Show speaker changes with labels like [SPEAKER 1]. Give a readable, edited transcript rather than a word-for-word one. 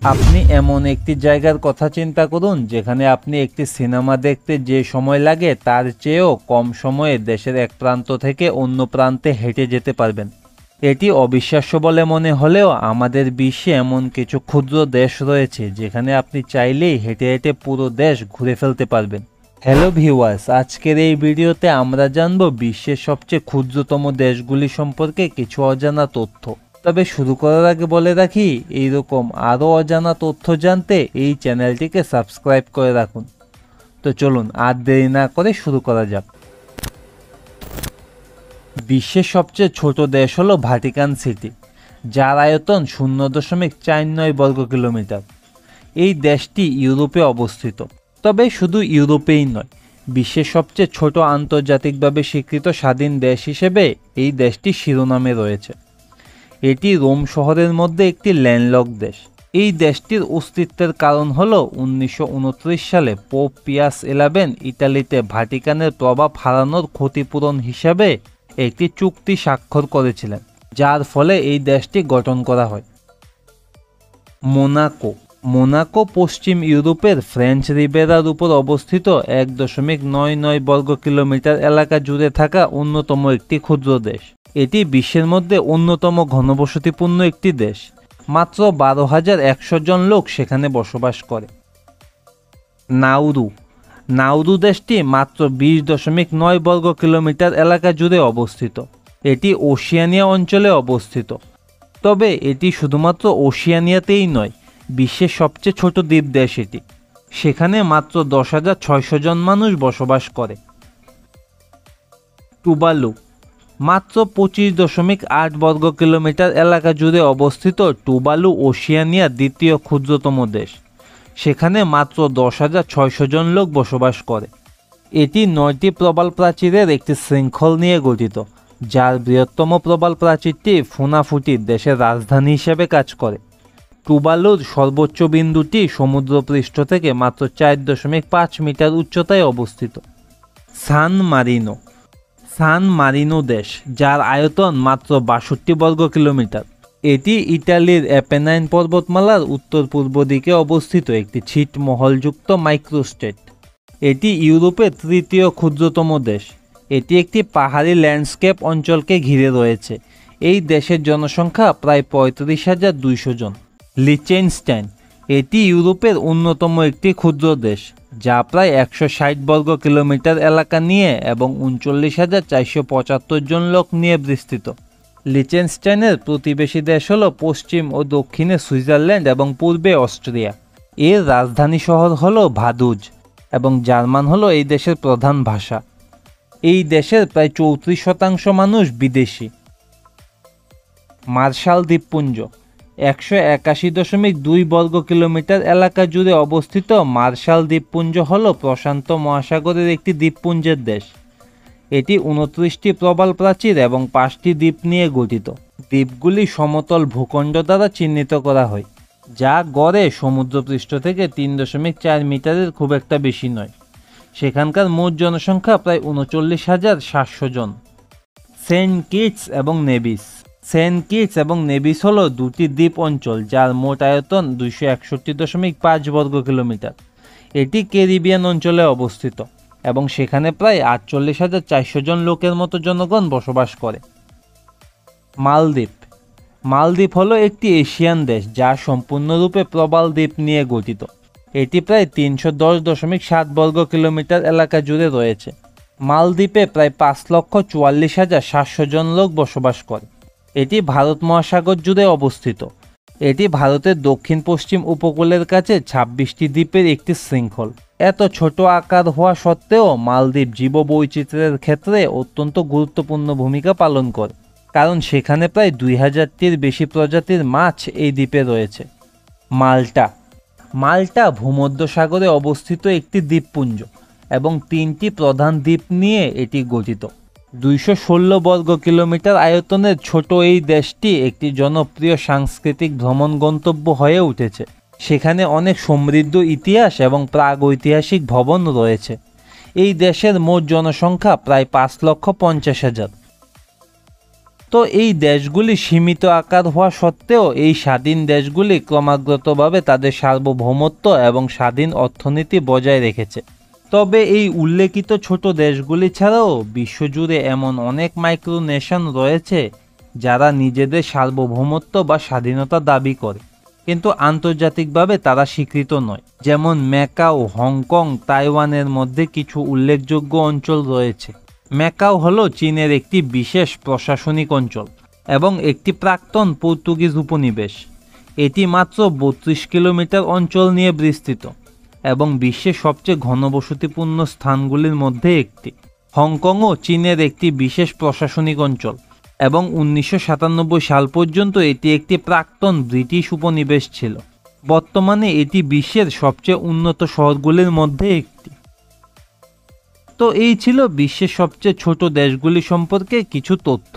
[SPEAKER 1] আপনি এমন একটি জায়গার কথা চিন্তা করুন যেখানে আপনি একটি সিনেমা দেখতে যে সময় লাগে তার চেয়েও কম সময়ে দেশের এক প্রান্ত থেকে অন্য প্রান্তে হেঁটে যেতে পারবেন। এটি অবিশ্বাস্য বলে মনে হলেও আমাদের বিশ্বে এমন কিছু ক্ষুদ্র দেশ রয়েছে যেখানে আপনি চাইলেই হেঁটে হেঁটে পুরো দেশ ঘুরে ফেলতে পারবেন। হ্যালো ভিউয়ার্স, আজকের এই ভিডিওতে আমরা জানব বিশ্বের সবচেয়ে ক্ষুদ্রতম দেশগুলি সম্পর্কে কিছু অজানা তথ্য। তবে শুরু করার আগে বলে রাখি, এইরকম আরও অজানা তথ্য জানতে এই চ্যানেলটিকে সাবস্ক্রাইব করে রাখুন। তো চলুন আর দেরি না করে শুরু করা যাক। বিশ্বের সবচেয়ে ছোট দেশ হলো ভাটিকান সিটি, যার আয়তন 0.49 বর্গ কিলোমিটার। এই দেশটি ইউরোপে অবস্থিত। তবে শুধু ইউরোপেই নয়, বিশ্বের সবচেয়ে ছোট আন্তর্জাতিকভাবে স্বীকৃত স্বাধীন দেশ হিসেবে এই দেশটি শিরোনামে রয়েছে। এটি রোম শহরের মধ্যে একটি ল্যান্ডলক দেশ। এই দেশটির অস্তিত্বের কারণ হল 1929 সালে পোপ পিয়াস 11 ইতালিতে ভাটিকানের প্রভাব হারানোর ক্ষতিপূরণ হিসাবে একটি চুক্তি স্বাক্ষর করেছিলেন, যার ফলে এই দেশটি গঠন করা হয়। মোনাকো পশ্চিম ইউরোপের ফ্রেঞ্চ রিভেরার উপর অবস্থিত 1.99 বর্গ কিলোমিটার এলাকা জুড়ে থাকা অন্যতম একটি ক্ষুদ্র দেশ। এটি বিশ্বের মধ্যে অন্যতম ঘনবসতিপূর্ণ একটি দেশ। মাত্র 12,100 জন লোক সেখানে বসবাস করে। নাউরু দেশটি মাত্র 20.9 বর্গ কিলোমিটার এলাকা জুড়ে অবস্থিত। এটি ওশিয়ানিয়া অঞ্চলে অবস্থিত। তবে এটি শুধুমাত্র ওশিয়ানিয়াতেই নয়, বিশ্বের সবচেয়ে ছোট দ্বীপ দেশ এটি। সেখানে মাত্র 10,600 জন মানুষ বসবাস করে। টুভালু মাত্র 25.8 বর্গ কিলোমিটার এলাকা জুড়ে অবস্থিত। টুভালু ওশিয়ানিয়ার দ্বিতীয় ক্ষুদ্রতম দেশ। সেখানে মাত্র 10,600 জন লোক বসবাস করে। এটি 9টি প্রবাল প্রাচীরের একটি শৃঙ্খল নিয়ে গঠিত, যার বৃহত্তম প্রবাল প্রাচীরটি ফুনাফুটি দেশের রাজধানী হিসেবে কাজ করে। টুভালুর সর্বোচ্চ বিন্দুটি সমুদ্রপৃষ্ঠ থেকে মাত্র 4.5 মিটার উচ্চতায় অবস্থিত। সান মারিনো দেশ, যার আয়তন মাত্র 62 বর্গ কিলোমিটার। এটি ইতালির অ্যাপেনাইন পর্বতমালার উত্তর পূর্ব দিকে অবস্থিত একটি ছিটমহলযুক্ত মাইক্রোস্টেট। এটি ইউরোপের তৃতীয় ক্ষুদ্রতম দেশ। এটি একটি পাহাড়ি ল্যান্ডস্কেপ অঞ্চলকে ঘিরে রয়েছে। এই দেশের জনসংখ্যা প্রায় 35,200 জন। লিচেনস্টাইন এটি ইউরোপের অন্যতম একটি ক্ষুদ্র দেশ, যা প্রায় 160 বর্গ কিলোমিটার এলাকা নিয়ে এবং 39,475 জন লোক নিয়ে বিস্তৃত। লিচেনস্টাইনের প্রতিবেশী দেশ হল পশ্চিম ও দক্ষিণে সুইজারল্যান্ড এবং পূর্বে অস্ট্রিয়া। এর রাজধানী শহর হল ভাদুজ এবং জার্মান হল এই দেশের প্রধান ভাষা। এই দেশের প্রায় 34% মানুষ বিদেশি। মার্শাল দ্বীপপুঞ্জ 181.2 বর্গ কিলোমিটার এলাকা জুড়ে অবস্থিত। মার্শাল দ্বীপপুঞ্জ হল প্রশান্ত মহাসাগরের একটি দ্বীপপুঞ্জের দেশ। এটি 29টি প্রবাল প্রাচীর এবং 5টি দ্বীপ নিয়ে গঠিত। দ্বীপগুলি সমতল ভূখণ্ড দ্বারা চিহ্নিত করা হয়, যা গড়ে সমুদ্রপৃষ্ঠ থেকে 3.4 মিটারের খুব একটা বেশি নয়। সেখানকার মোট জনসংখ্যা প্রায় 39,700 জন। সেন্ট কিটস এবং নেভিস হল দুটি দ্বীপ অঞ্চল, যার মোট আয়তন 261.5 বর্গ কিলোমিটার। এটি ক্যারিবিয়ান অঞ্চলে অবস্থিত এবং সেখানে প্রায় 48,400 জন লোকের মতো জনগণ বসবাস করে। মালদ্বীপ হলো একটি এশিয়ান দেশ, যা সম্পূর্ণরূপে প্রবাল দ্বীপ নিয়ে গঠিত। এটি প্রায় 310.7 বর্গ কিলোমিটার এলাকা জুড়ে রয়েছে। মালদ্বীপে প্রায় 5,44,700 জন লোক বসবাস করে। এটি ভারত মহাসাগর জুড়ে অবস্থিত। এটি ভারতের দক্ষিণ পশ্চিম উপকূলের কাছে 26টি দ্বীপের একটি শৃঙ্খল। এত ছোট আকার হওয়া সত্ত্বেও মালদ্বীপ জীববৈচিত্র্যের ক্ষেত্রে অত্যন্ত গুরুত্বপূর্ণ ভূমিকা পালন করে, কারণ সেখানে প্রায় 2000টির বেশি প্রজাতির মাছ এই দ্বীপে রয়েছে। মাল্টা ভূমধ্যসাগরে অবস্থিত একটি দ্বীপপুঞ্জ এবং 3টি প্রধান দ্বীপ নিয়ে এটি গঠিত। 216 বর্গ কিলোমিটার আয়তনের ছোট এই দেশটি একটি জনপ্রিয় সাংস্কৃতিক ভ্রমণ গন্তব্য হয়ে উঠেছে। সেখানে অনেক সমৃদ্ধ ইতিহাস এবং প্রাগৈতিহাসিক ভবন রয়েছে। এই দেশের মোট জনসংখ্যা প্রায় 5,50,000। তো এই দেশগুলি সীমিত আকার হওয়া সত্ত্বেও এই স্বাধীন দেশগুলি ক্রমাগতভাবে তাদের সার্বভৌমত্ব এবং স্বাধীন অর্থনীতি বজায় রেখেছে। তবে এই উল্লেখিত ছোট দেশগুলি ছাড়াও বিশ্বজুড়ে এমন অনেক মাইক্রো নেশন রয়েছে যারা নিজেদের সার্বভৌমত্ব বা স্বাধীনতা দাবি করে, কিন্তু আন্তর্জাতিকভাবে তারা স্বীকৃত নয়। যেমন ম্যাকাও, হংকং, তাইওয়ানের মধ্যে কিছু উল্লেখযোগ্য অঞ্চল রয়েছে। ম্যাকাও হলো চীনের একটি বিশেষ প্রশাসনিক অঞ্চল এবং একটি প্রাক্তন পর্তুগিজ উপনিবেশ। এটি মাত্র 32 কিলোমিটার অঞ্চল নিয়ে বিস্তৃত এবং বিশ্বের সবচেয়ে ঘনবসতিপূর্ণ স্থানগুলির মধ্যে একটি। হংকংও চীনের একটি বিশেষ প্রশাসনিক অঞ্চল এবং 1997 সাল পর্যন্ত এটি একটি প্রাক্তন ব্রিটিশ উপনিবেশ ছিল। বর্তমানে এটি বিশ্বের সবচেয়ে উন্নত শহরগুলির মধ্যে একটি। তো এই ছিল বিশ্বের সবচেয়ে ছোট দেশগুলি সম্পর্কে কিছু তথ্য।